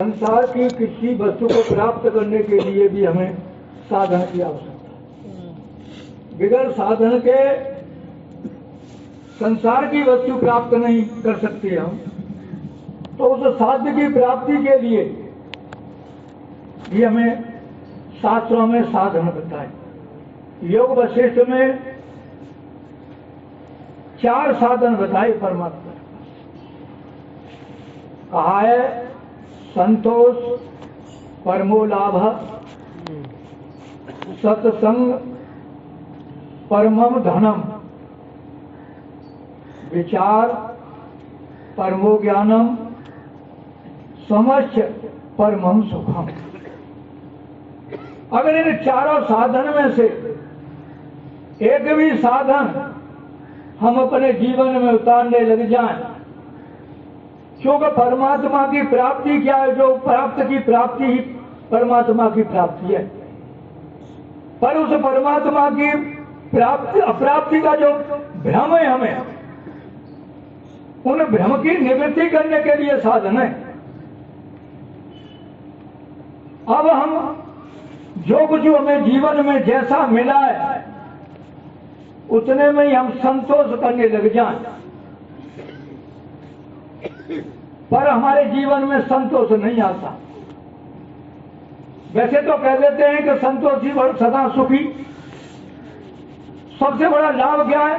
संसार की किसी वस्तु को प्राप्त करने के लिए भी हमें साधन की आवश्यकता है। बिगड़ साधन के संसार की वस्तु प्राप्त नहीं कर सकते हम, तो उस साध्य की प्राप्ति के लिए भी हमें शास्त्रों में साधन बताए। योग वशिष्ठ में 4 साधन बताए परमात्मा। कहा है संतोष, परमो लाभ, सत्संग, परमम धनम, विचार, परमो ज्ञानम, समझ, परमम सुखम। अगर इन चारों साधन में से एक भी साधन हम अपने जीवन में उतारने लग जाएं, क्योंकि परमात्मा की प्राप्ति क्या है? जो प्राप्त की प्राप्ति ही परमात्मा की प्राप्ति है। पर उस परमात्मा की प्राप्ति अप्राप्ति का जो भ्रम है, हमें उन भ्रम की निवृत्ति करने के लिए साधन है। अब हम जो कुछ हमें जीवन में जैसा मिला है उतने में ही हम संतोष करने लग जाएं, पर हमारे जीवन में संतोष नहीं आता। वैसे तो कह देते हैं कि संतोषी और सदा सुखी। सबसे बड़ा लाभ क्या है?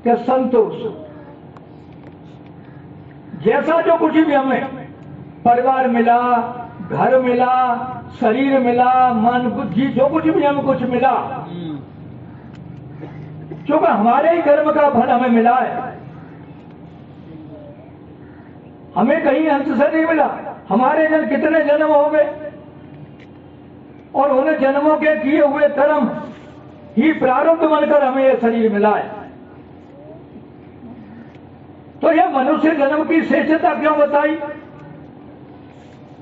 कि संतोष। जैसा जो कुछ भी हमें परिवार मिला, घर मिला, शरीर मिला, मन, बुद्धि, जो कुछ भी हमें कुछ मिला, क्योंकि हमारे ही कर्म का फल हमें मिला है। हमें कहीं अंत से नहीं मिला। हमारे जन्म कितने जन्म हो गए और उन जन्मों के किए हुए कर्म ही प्रारब्ध बनकर हमें यह शरीर मिला है। तो यह मनुष्य जन्म की श्रेष्ठता क्यों बताई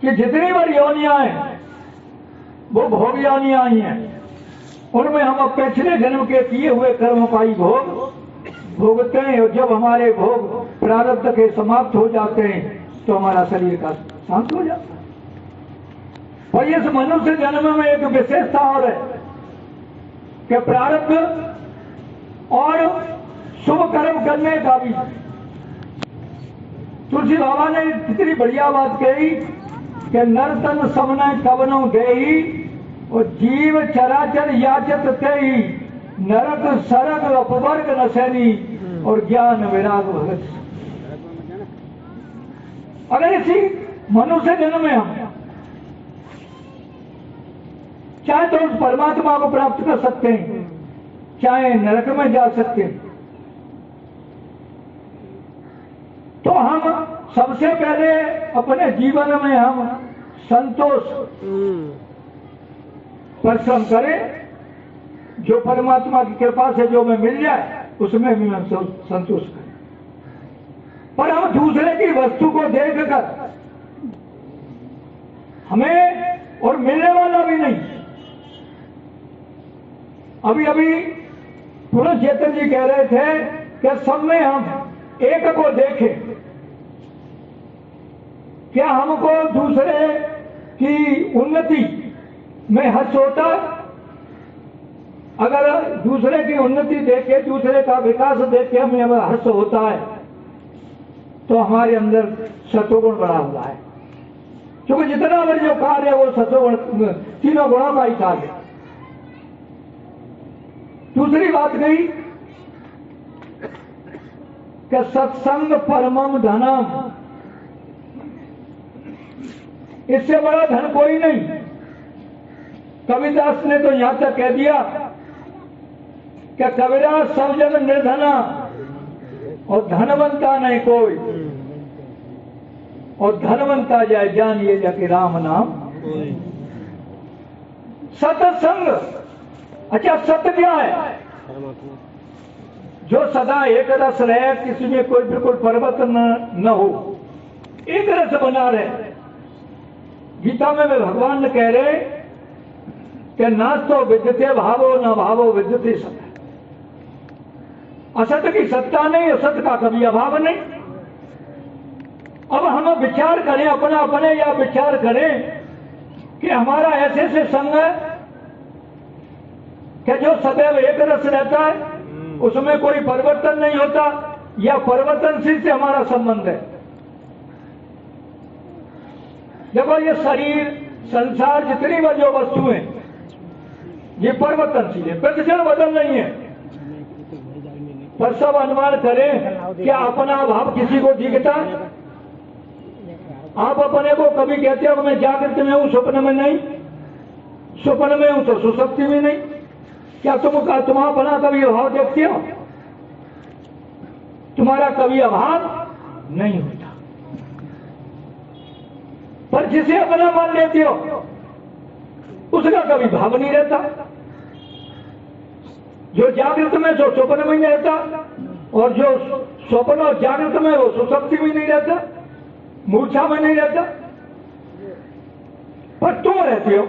कि जितनी बार योनियां हैं वो भोग योनियां ही हैं। उनमें हम अब पिछले जन्म के किए हुए कर्मों का ही भोग भोगते हैं। और जब हमारे भोग प्रारब्ध के समाप्त हो जाते हैं तो हमारा शरीर का शांत हो जाता है। और इस मनुष्य जन्म में एक विशेषता और है कि प्रारब्ध और शुभ कर्म करने का भी। तुलसी बाबा ने कितनी बढ़िया बात कही कि नर्तन समन कवनो देही और जीव चराचर याचत तेही, नरक सरक अपवर्ग नशैनी और ज्ञान विराग भगत। अगर इसी मनुष्य जन्म में हम चाहे तो उस परमात्मा को प्राप्त कर सकते हैं, चाहे नरक में जा सकते हैं, तो हम सबसे पहले अपने जीवन में हम संतोष परिश्रम करें। जो परमात्मा की कृपा से जो हमें मिल जाए उसमें भी हम संतोष करें। पर हम दूसरे की वस्तु को देखकर हमें और मिलने वाला भी नहीं। अभी अभी पुरुष चेतन जी कह रहे थे कि सब में हम एक को देखें। क्या हमको दूसरे की उन्नति में हर्ष होता? अगर दूसरे की उन्नति देखे, दूसरे का विकास देखे हमें हर्ष होता है तो हमारे अंदर सत्वगुण बढ़ा हुआ है। क्योंकि जितना बड़ा जो कार्य है वो सत्वगुण, तीनों गुणों का ही कार्य है। दूसरी बात कही कि सत्संग परमम धनम, इससे बड़ा धन कोई नहीं। कबीरदास ने तो यहां तक कह दिया कि कबीरा सब जग निर्धना और धनवंता नहीं कोई, और धनवंता जाए जानिए जाके राम नाम। सत्संग, अच्छा सत्य क्या है? जो सदा एक रस रहे, किसी में कोई बिल्कुल परिवर्तन न हो, एक रस बना रहे। गीता में भगवान ने कह रहे कि नास्तो विद्यते भावो न भावो विद्यते सत्य। असत्य की सत्ता नहीं, असत्य का कभी अभाव नहीं। अब हम विचार करें अपना अपने, या विचार करें कि हमारा ऐसे से संग है कि जो सदैव एक रस रहता है, उसमें कोई परिवर्तन नहीं होता, या परिवर्तनशील से हमारा संबंध है। देखो ये शरीर, संसार, जितनी भी जो वस्तुएं, ये परिवर्तनशील है, प्रतिक्षण बदल रही है। पर सब अनुमान करें कि अपना भाव किसी को दिखता है? आप अपने को कभी कहते हो मैं जागृत में हूं, स्वप्न में नहीं, स्वप्न में हूं तो सुसुप्ति में नहीं। क्या तुम अपना कभी अभाव देखते हो? तुम्हारा कभी अभाव नहीं होता। पर जिसे अपना मान लेते हो उसका कभी भाव नहीं रहता। जो जागृत में जो स्वप्न में नहीं रहता, और जो स्वप्न और जागृत में वो सुसुप्ति में नहीं रहता, मूर्छा में नहीं रहता। पर तुम रहते हो,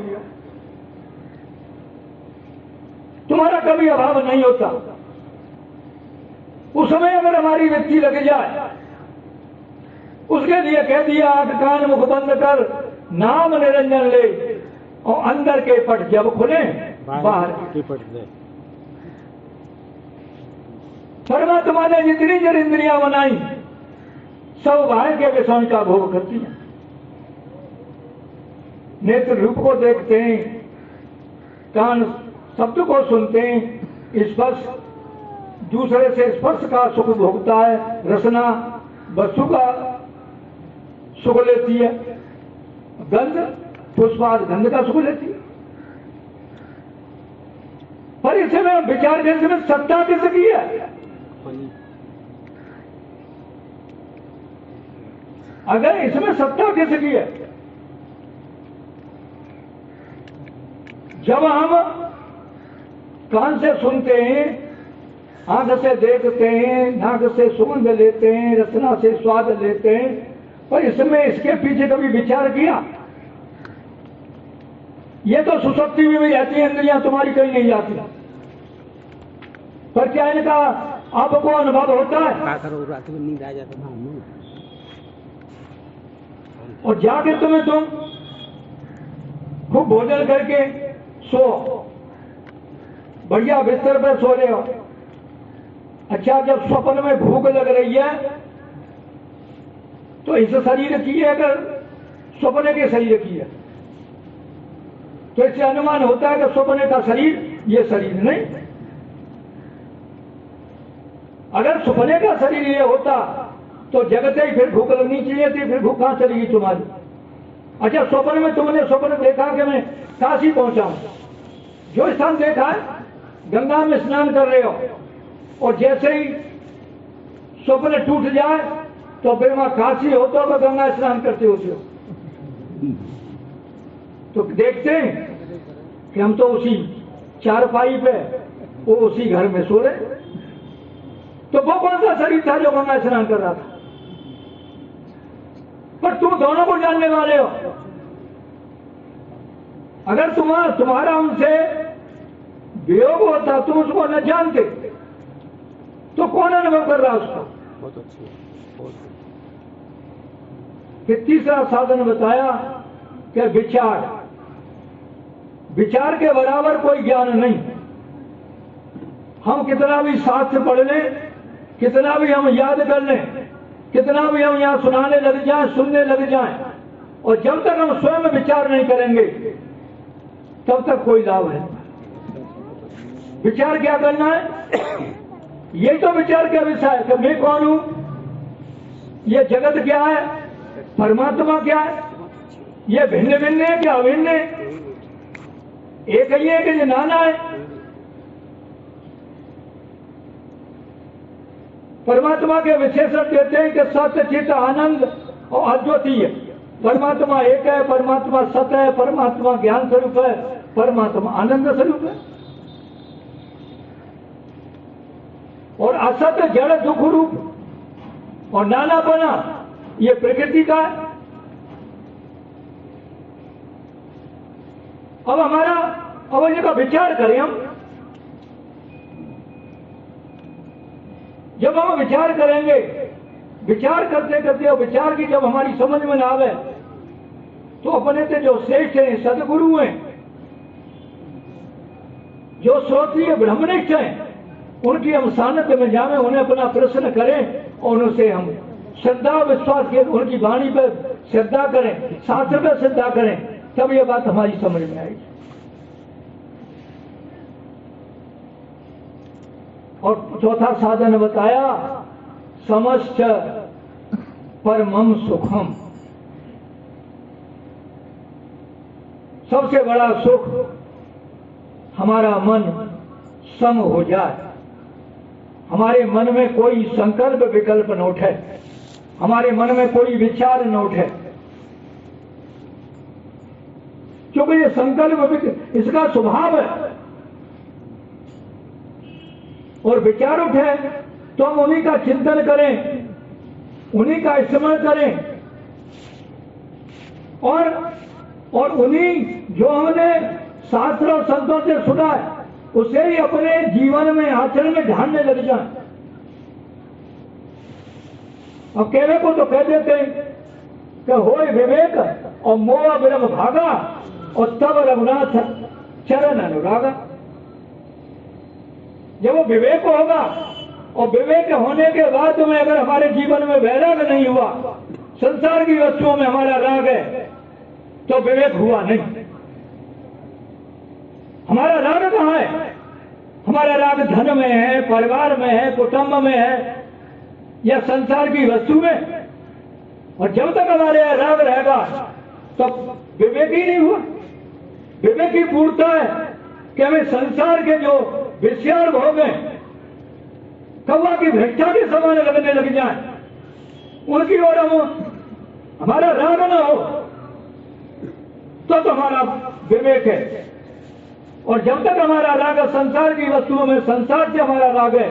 तुम्हारा कभी अभाव नहीं होता। उस समय अगर हमारी वृत्ति लग जाए, उसके लिए कह दिया आंख कान मुख बंद कर, नाम निरंजन ले, और अंदर के पट जब खुले बाहर के पट ले। परमात्मा ने जितनी जर इंद्रियां बनाई सब बाहर के विषयों का भोग करती हैं। नेत्र रूप को देखते हैं, कान शब्द को सुनते हैं, स्पर्श दूसरे से स्पर्श का सुख भोगता है, रसना वस्तु का सुख लेती है, गंध पुष्पाद गंध का सुख लेती है। पर इसमें विचार के इसमें सत्ता किसकी है? अगर इसमें सत्ता किसकी है? जब हम कान से सुनते हैं, आंख से देखते हैं, नाक से सुगंध लेते हैं, रसना से स्वाद लेते हैं, पर इसमें इसके पीछे कभी विचार किया? ये तो सुसुप्ति में भी रहती है इंद्रियां, तुम्हारी कहीं नहीं जाती। पर क्या इनका आपको अनुभव होता है? रात में नींद आ जाता था। और जाके तुम्हें तुम खूब भोजन करके सो, बढ़िया बिस्तर पर सो रहे हो। अच्छा, जब स्वप्न में भूख लग रही है तो इस शरीर की है, अगर स्वप्न के शरीर की है तो इससे अनुमान होता है कि स्वप्न का शरीर ये शरीर नहीं। अगर स्वप्न का शरीर ये होता तो जगते ही फिर भूख लगनी चाहिए थी, फिर भूख कहां चलेगी तुम्हारी? अच्छा, स्वप्न में तुमने स्वप्न देखा कि मैं काशी पहुंचा हूं, जो स्थान देखा है गंगा में स्नान कर रहे हो, और जैसे ही स्वप्न टूट जाए तो फिर वहां काशी हो तो गंगा स्नान करते होते हो। तो देखते हैं कि हम तो उसी चारपाई पे, वो उसी घर में सो रहे। तो वो कौन सा शरीर था जो गंगा स्नान कर रहा था? पर तुम दोनों को जानने वाले हो। अगर तुम्हारा उनसे वियोग होता, तुम उसको न जानते, तो कौन अनुभव कर रहा उसको? बहुत अच्छी, बहुत। फिर तीसरा साधन बताया कि विचार। विचार के बराबर कोई ज्ञान नहीं। हम कितना भी शास्त्र पढ़ लें, कितना भी हम याद कर लें, कितना भी हम यहां सुनाने लग जाएं, सुनने लग जाएं, और जब तक हम स्वयं विचार नहीं करेंगे तब तक कोई लाभ नहीं। विचार क्या करना है? ये तो विचार का विषय है कि मैं कौन हूं, ये जगत क्या है, परमात्मा क्या है, ये भिन्न भिन्न है क्या अभिन्न है, एक ही है कि नाना है। परमात्मा के विशेषण देते हैं कि सत्य, चित, आनंद और अद्वितीय। परमात्मा एक है, परमात्मा सत्य है, परमात्मा ज्ञान स्वरूप है, परमात्मा आनंद स्वरूप है। और असत्य जड़ दुख रूप और नानापना ये प्रकृति का है। अब हमारा अवश्य का विचार करें हम। जब हम विचार करेंगे विचार करते करते और विचार की जब हमारी समझ में ना आवे तो अपने से जो श्रेष्ठ हैं, सदगुरु हैं, जो श्रोत्रिय ब्रह्मनिष्ठ हैं, उनकी हम सानिध्य में जावे, उन्हें अपना प्रश्न करें और उनसे हम श्रद्धा विश्वास के उनकी वाणी पर श्रद्धा करें, शास्त्र पर श्रद्धा करें, तब ये बात हमारी समझ में आएगी। और चौथा साधन बताया समश्च परमम सुखम। सबसे बड़ा सुख हमारा मन सम हो जाए, हमारे मन में कोई संकल्प विकल्प न उठे, हमारे मन में कोई विचार न उठे, क्योंकि ये संकल्प इसका स्वभाव है। और विचार उठे तो हम उन्हीं का चिंतन करें, उन्हीं का स्मरण करें और उन्हीं जो हमने शास्त्र और संतों से सुना है उसे ही अपने जीवन में आचरण में ढालने लग जाए। अब कहने को तो कह देते हैं कि होय विवेक और मोह ब्रह्म भागा और तब रघुनाथ चरण अनुरागा। जब वो विवेक होगा और विवेक होने के बाद में अगर हमारे जीवन में वैराग नहीं हुआ, संसार की वस्तुओं में हमारा राग है, तो विवेक हुआ नहीं। हमारा राग कहाँ है? हमारा राग धन में है, परिवार में है, कुटुंब में है या संसार की वस्तु में। और जब तक हमारे राग रहेगा तब विवेक ही नहीं हुआ। विवेक ही पूर्णता है कि हमें संसार के जो विषयान भोग हैं, कौवा की भ्रष्टा के समान लगने लग जाए, उनकी ओर हमारा राग न हो तो हमारा विवेक है। और जब तक हमारा राग संसार की वस्तुओं में, संसार से हमारा राग है,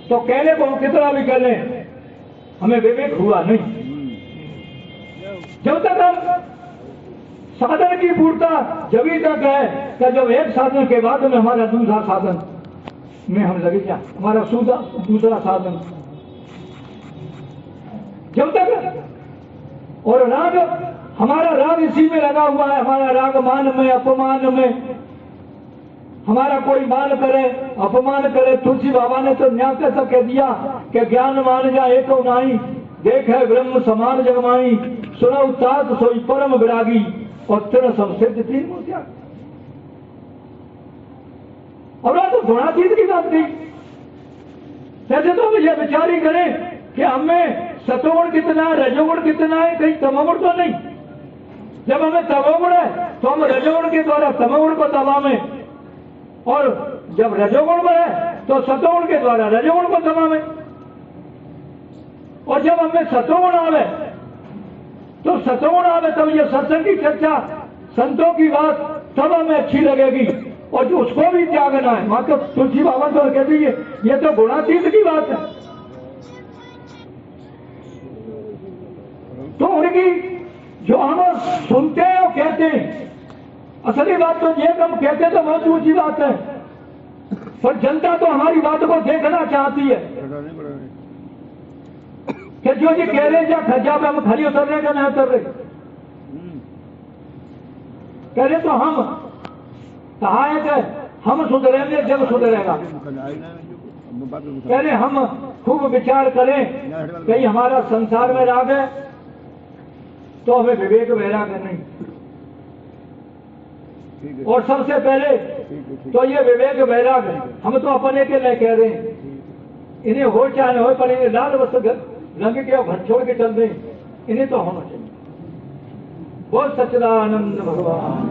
तो कहने को हम कितना भी कह लें, हमें विवेक हुआ नहीं। जब तक हम साधन की पूर्णता जभी तक है कि जब एक साधन के बाद में हमारा दूसरा साधन में हम लगे जाए, हमारा दूसरा साधन जब तक। और राग, हमारा राग इसी में लगा हुआ है, हमारा राग मान में, अपमान में। हमारा कोई मान करे, अपमान करे। तुलसी बाबा ने तो न्याय तक कह दिया कि ज्ञान मान जा एक नाई, देख है ब्रह्म समान जगमाई, सुनो तात सोई परम विरागी, और तृण संसिद्ध तीन मूर्तियां। और तो गुणातीत की बात नहीं। जैसे तो हम यह विचार ही करें कि हमें सतोगुण कितना है, रजोगुण कितना है, कहीं तमोगुण तो नहीं। जब हमें तमोगुण है तो हम रजोगुण के द्वारा तमोगुण को दबावें, और जब रजोगुण में है तो सतोगुण के द्वारा रजोगुण को दबावें। और जब हमें सतोगुण आवे तो सतोगुण आवे तब ये सत्संग की चर्चा, संतों की बात तब हमें अच्छी लगेगी, और जो उसको भी त्यागना है। मां तो तुलसी बाबा तो कहती है ये तो गुणातीत की बात है। तो उनकी जो हम सुनते हैं और कहते हैं, असली बात तो ये हम कहते तो बहुत ऊंची बात है, पर जनता तो हमारी बात को देखना चाहती है कि जो जी कह रहे हैं खजा पे हम खड़ी उतर रहे का नहीं उतर रहे। कह रहे तो हम कहा है कि हम सुधरेंगे जब सुधरेगा। पहले हम खूब विचार करें कहीं हमारा संसार में राग है तो हमें विवेक वैराग नहीं। और सबसे पहले तो ये विवेक वैराग है, हम तो अपने के लिए कह रहे हैं, इन्हें हो चाहे हो, पर इन्हें लाल वस्त्र रंग के और घर छोड़ के चल दें, इन्हें तो होना चाहिए। बहुत सच्चिदानंद भगवान।